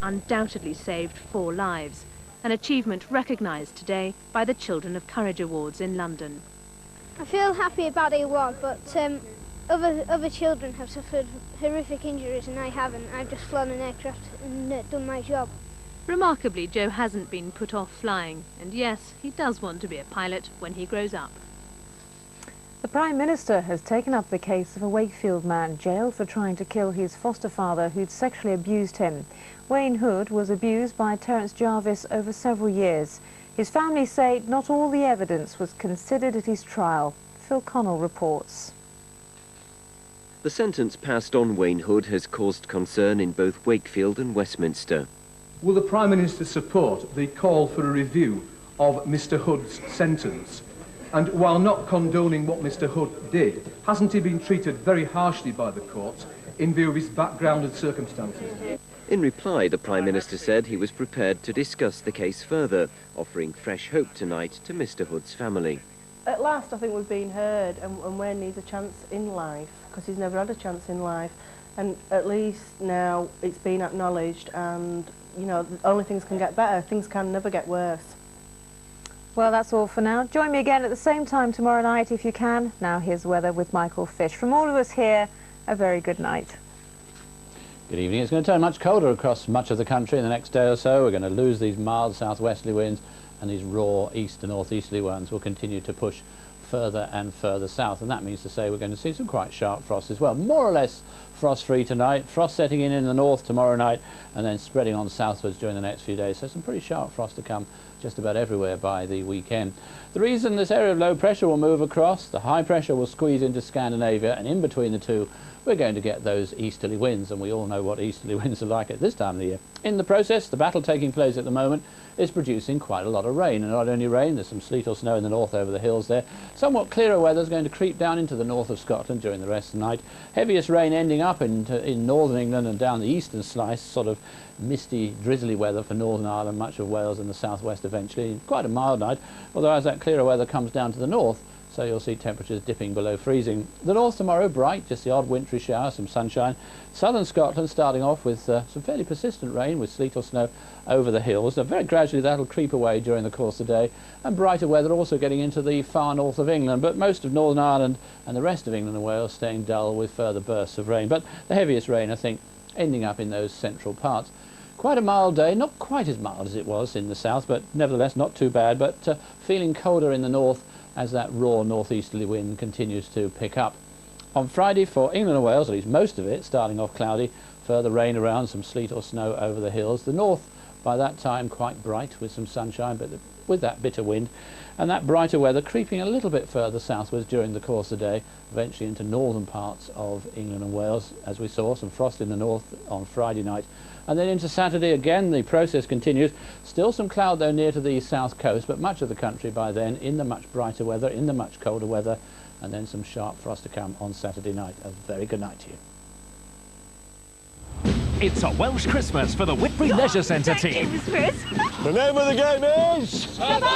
undoubtedly saved 4 lives, an achievement recognised today by the Children of Courage Awards in London. I feel happy about the award, but other children have suffered horrific injuries and I haven't. I've just flown an aircraft and done my job. Remarkably, Joe hasn't been put off flying, and yes, he does want to be a pilot when he grows up. The Prime Minister has taken up the case of a Wakefield man jailed for trying to kill his foster father who'd sexually abused him. Wayne Hood was abused by Terence Jarvis over several years. His family say not all the evidence was considered at his trial. Phil Connell reports. The sentence passed on Wayne Hood has caused concern in both Wakefield and Westminster. Will the Prime Minister support the call for a review of Mr Hood's sentence? And while not condoning what Mr Hood did, hasn't he been treated very harshly by the courts in view of his background and circumstances? In reply, the Prime Minister said he was prepared to discuss the case further, offering fresh hope tonight to Mr Hood's family. At last, I think we've been heard, and Wayne needs a chance in life, because he's never had a chance in life. And at least now it's been acknowledged, and, you know, only things can get better. Things can never get worse. Well, that's all for now. Join me again at the same time tomorrow night if you can. Now here's weather with Michael Fish. From all of us here, a very good night. Good evening. It's going to turn much colder across much of the country in the next day or so. We're going to lose these mild southwesterly winds, and these raw east and northeasterly ones will continue to push further and further south, and that means to say we're going to see some quite sharp frost as well. More or less frost-free tonight, frost setting in the north tomorrow night, and then spreading on southwards during the next few days, so some pretty sharp frost to come just about everywhere by the weekend. The reason this area of low pressure will move across, the high pressure will squeeze into Scandinavia, and in between the two we're going to get those easterly winds, and we all know what easterly winds are like at this time of the year. In the process, the battle taking place at the moment is producing quite a lot of rain, and not only rain, there's some sleet or snow in the north over the hills there. Somewhat clearer weather is going to creep down into the north of Scotland during the rest of the night. Heaviest rain ending up in northern England and down the eastern slice, sort of misty, drizzly weather for Northern Ireland, much of Wales and the southwest eventually. Quite a mild night, although as that clearer weather comes down to the north, so you'll see temperatures dipping below freezing. The north tomorrow, bright, just the odd wintry shower, some sunshine. Southern Scotland starting off with some fairly persistent rain with sleet or snow over the hills. Now, very gradually that'll creep away during the course of the day, and brighter weather also getting into the far north of England, but most of Northern Ireland and the rest of England and Wales staying dull with further bursts of rain. But the heaviest rain, I think, ending up in those central parts. Quite a mild day, not quite as mild as it was in the south, but nevertheless not too bad, but feeling colder in the north as that raw northeasterly wind continues to pick up. On Friday for England and Wales, at least most of it, starting off cloudy, further rain around, some sleet or snow over the hills. The north, by that time, quite bright with some sunshine, but with that bitter wind. And that brighter weather creeping a little bit further southwards during the course of the day, eventually into northern parts of England and Wales, as we saw, some frost in the north on Friday night. And then into Saturday again, the process continues. Still some cloud, though, near to the south coast, but much of the country by then in the much brighter weather, in the much colder weather, and then some sharp frost to come on Saturday night. A very good night to you. It's a Welsh Christmas for the Whitby Leisure Centre team. The name of the game is... Survival!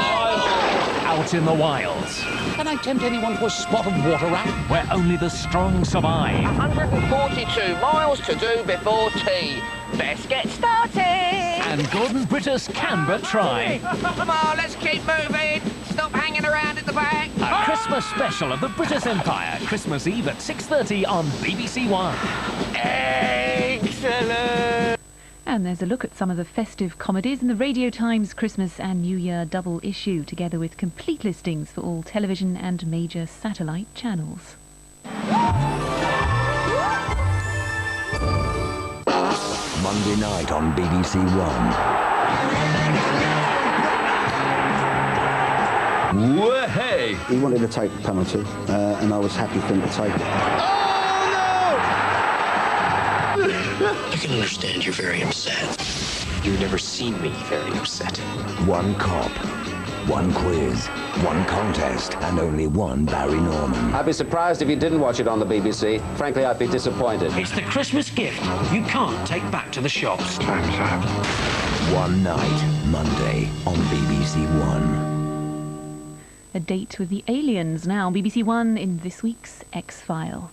Out in the wilds. Can I tempt anyone to a spot of water rat? Where only the strong survive. 142 miles to do before tea. Best get started! And Gordon Brittas can but try. Come on, let's keep moving. Stop hanging around at the back. A Christmas special of the British Empire. Christmas Eve at 6:30 on BBC1. Excellent! And there's a look at some of the festive comedies in the Radio Times Christmas and New Year double issue, together with complete listings for all television and major satellite channels. Monday night on BBC1. Hey! He wanted to take the penalty, and I was happy for him to take it. I can understand you're very upset. You've never seen me very upset. One cop, one quiz, one contest, and only one Barry Norman. I'd be surprised if you didn't watch it on the BBC. Frankly, I'd be disappointed. It's the Christmas gift you can't take back to the shops. Time's up. One night, Monday on BBC1. A date with the aliens now. BBC1 in this week's X-File.